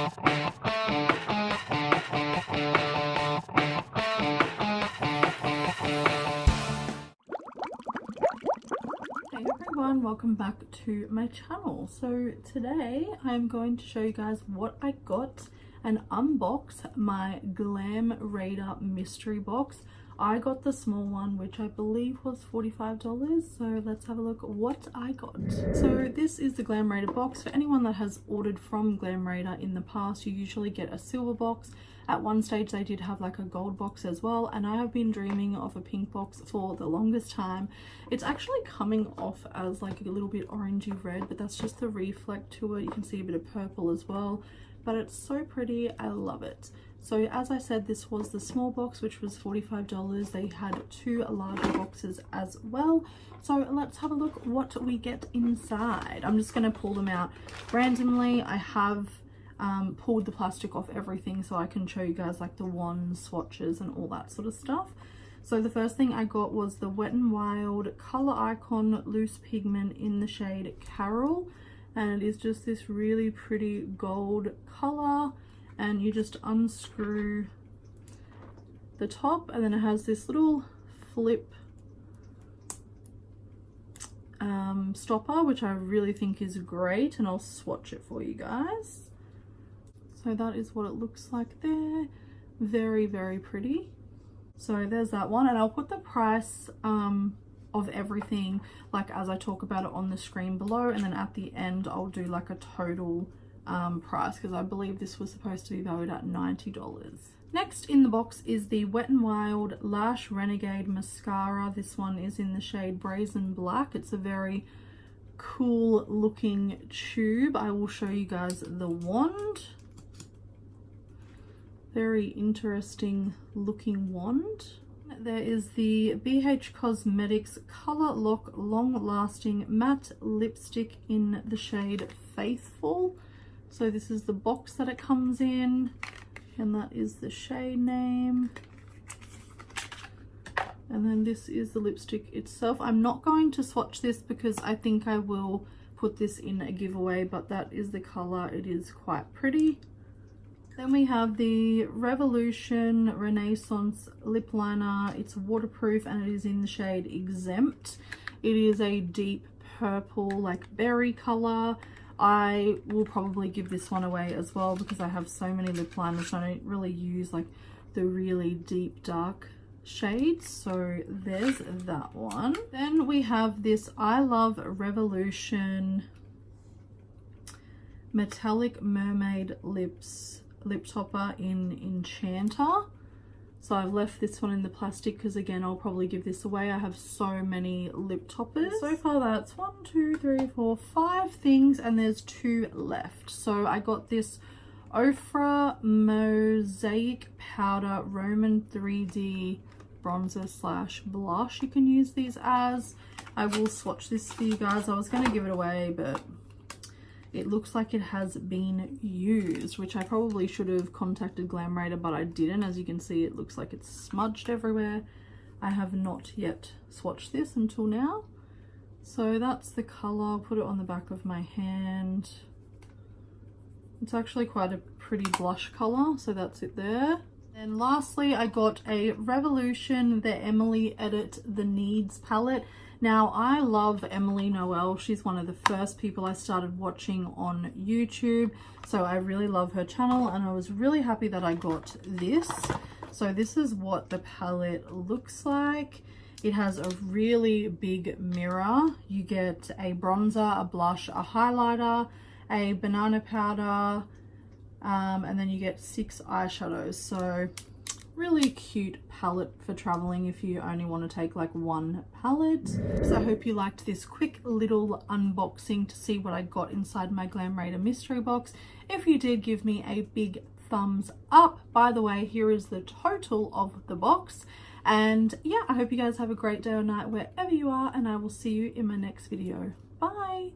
Hey everyone, welcome back to my channel. So today I'm going to show you guys what I got and unbox my Glam Raider mystery box. I got the small one, which I believe was $45, so let's have a look at what I got. So this is the Glam Raider box. For anyone that has ordered from Glam Raider in the past, you usually get a silver box. At one stage they did have like a gold box as well, and I have been dreaming of a pink box for the longest time. It's actually coming off as like a little bit orangey red, but that's just the reflect to it. You can see a bit of purple as well, but it's so pretty. I love it. So as I said, this was the small box, which was $45. They had two larger boxes as well. So let's have a look what we get inside. I'm just going to pull them out randomly. I have pulled the plastic off everything so I can show you guys like the wands, swatches and all that sort of stuff. So the first thing I got was the Wet n Wild Color Icon Loose Pigment in the shade Carol, and it is just this really pretty gold color. And you just unscrew the top, and then it has this little flip stopper, which I really think is great, and I'll swatch it for you guys. So that is what it looks like there. Very, very pretty. So there's that one, and I'll put the price of everything like as I talk about it on the screen below, and then at the end I'll do like a total price, because I believe this was supposed to be valued at $90. Next in the box is the Wet n Wild Lash Renegade Mascara. This one is in the shade Brazen Black. It's a very cool looking tube. I will show you guys the wand. Very interesting looking wand. There is the BH Cosmetics Color Lock Long Lasting Matte Lipstick in the shade Faithful. So this is the box that it comes in, and that is the shade name. And then this is the lipstick itself. I'm not going to swatch this because I think I will put this in a giveaway, but that is the color. It is quite pretty. Then we have the Revolution Renaissance Lip Liner. It's waterproof and it is in the shade Exempt. It is a deep purple, like berry color. I will probably give this one away as well because I have so many lip liners. I don't really use like the really deep dark shades. So there's that one. Then we have this I Love Revolution Metallic Mermaid Lips lip topper in Enchanter. So I've left this one in the plastic because again I'll probably give this away. I have so many lip toppers. So far that's 1, 2, 3, 4, 5 things, and there's 2 left. So I got this Ofra Mosaic Powder Roman 3D bronzer slash blush. You can use these as. I will swatch this for you guys. I was going to give it away, but it looks like it has been used, which I probably should have contacted Glam Raider, but I didn't. As you can see, it looks like it's smudged everywhere. I have not yet swatched this until now. So that's the color. I'll put it on the back of my hand. It's actually quite a pretty blush color, so that's it there. And lastly, I got a Revolution The Emily Edit The Needs palette. Now, I love Emily Noel. She's one of the first people I started watching on YouTube. So I really love her channel, and I was really happy that I got this. So this is what the palette looks like. It has a really big mirror. You get a bronzer, a blush, a highlighter, a banana powder, and then you get 6 eyeshadows. So really cute palette for traveling if you only want to take like one palette. So I hope you liked this quick little unboxing to see what I got inside my Glam Raider mystery box. If you did, give me a big thumbs up. By the way, here is the total of the box. And yeah, I hope you guys have a great day or night wherever you are, and I will see you in my next video. Bye.